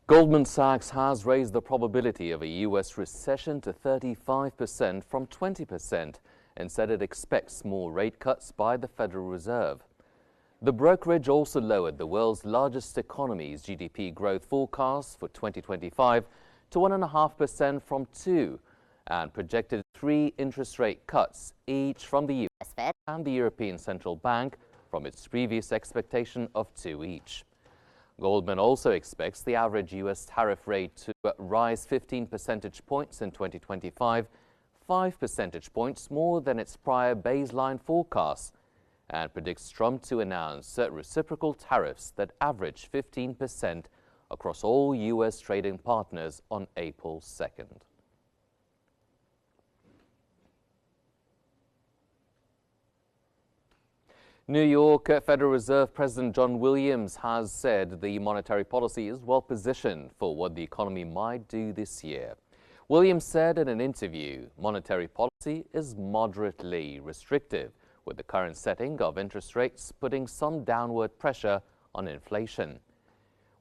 Goldman Sachs has raised the probability of a U.S. recession to 35% from 20% and said it expects more rate cuts by the Federal Reserve. The brokerage also lowered the world's largest economy's GDP growth forecast for 2025 to 1.5% from 2% and projected 3 interest rate cuts, each from the U.S. Fed and the European Central Bank, from its previous expectation of 2 each. Goldman also expects the average U.S. tariff rate to rise 15 percentage points in 2025, 5 percentage points more than its prior baseline forecast, and predicts Trump to announce reciprocal tariffs that average 15% across all U.S. trading partners on April 2nd. New York Federal Reserve President John Williams has said the monetary policy is well positioned for what the economy might do this year. Williams said in an interview, monetary policy is moderately restrictive, with the current setting of interest rates putting some downward pressure on inflation.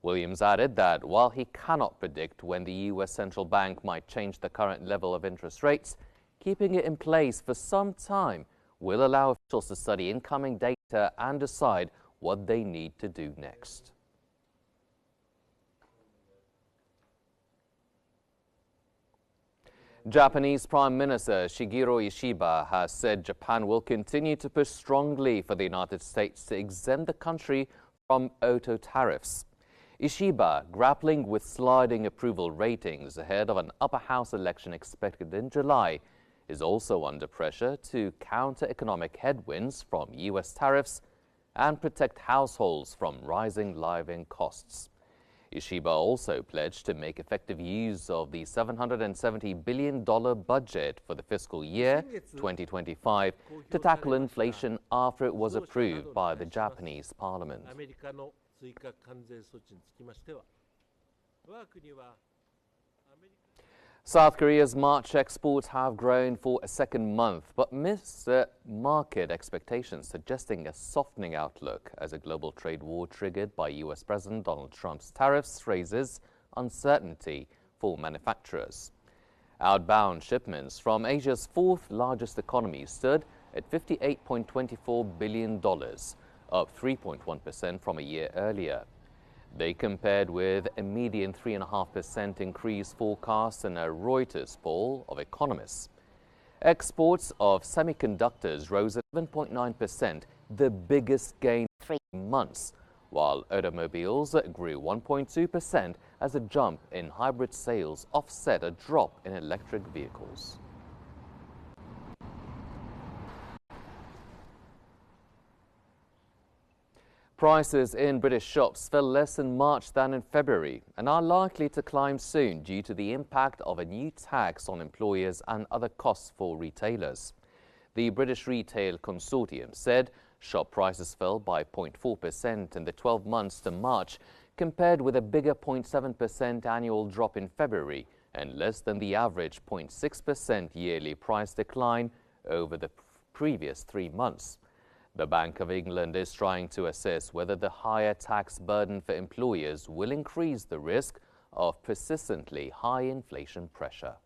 Williams added that while he cannot predict when the U.S. Central Bank might change the current level of interest rates, keeping it in place for some time will allow officials to study incoming data and decide what they need to do next. Japanese Prime Minister Shigeru Ishiba has said Japan will continue to push strongly for the United States to exempt the country from auto tariffs. Ishiba, grappling with sliding approval ratings ahead of an upper house election expected in July, is also under pressure to counter economic headwinds from U.S. tariffs and protect households from rising living costs. Ishiba also pledged to make effective use of the $770 billion budget for the fiscal year 2025 to tackle inflation after it was approved by the Japanese parliament. South Korea's March exports have grown for a second month, but missed market expectations, suggesting a softening outlook as a global trade war triggered by U.S. President Donald Trump's tariffs raises uncertainty for manufacturers. Outbound shipments from Asia's fourth largest economy stood at $58.24 billion, up 3.1% from a year earlier. They compared with a median 3.5% increase forecast in a Reuters poll of economists. Exports of semiconductors rose 11.9%, the biggest gain in 3 months, while automobiles grew 1.2% as a jump in hybrid sales offset a drop in electric vehicles. Prices in British shops fell less in March than in February and are likely to climb soon due to the impact of a new tax on employers and other costs for retailers. The British Retail Consortium said shop prices fell by 0.4% in the 12 months to March, compared with a bigger 0.7% annual drop in February and less than the average 0.6% yearly price decline over the previous 3 months. The Bank of England is trying to assess whether the higher tax burden for employers will increase the risk of persistently high inflation pressure.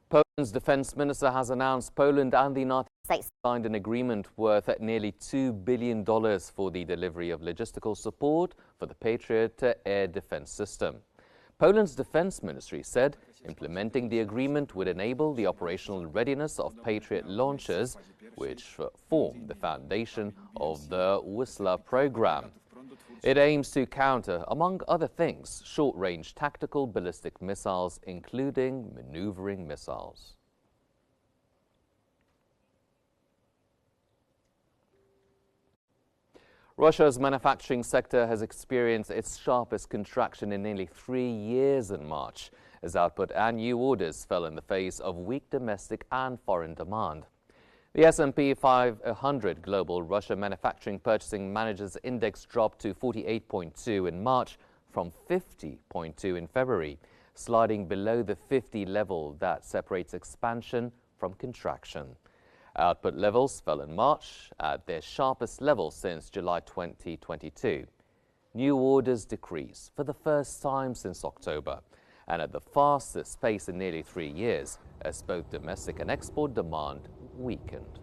Poland's defense minister has announced Poland and the United States signed an agreement worth nearly $2 billion for the delivery of logistical support for the Patriot air defense system. Poland's defense ministry said implementing the agreement would enable the operational readiness of Patriot launchers, which form the foundation of the Whistler program. It aims to counter, among other things, short-range tactical ballistic missiles, including maneuvering missiles. Russia's manufacturing sector has experienced its sharpest contraction in nearly 3 years in March, as output and new orders fell in the face of weak domestic and foreign demand. The S&P 500 Global Russia Manufacturing Purchasing Managers Index dropped to 48.2 in March from 50.2 in February, sliding below the 50 level that separates expansion from contraction. Output levels fell in March at their sharpest level since July 2022. New orders decreased for the first time since October and at the fastest pace in nearly 3 years as both domestic and export demand weakened.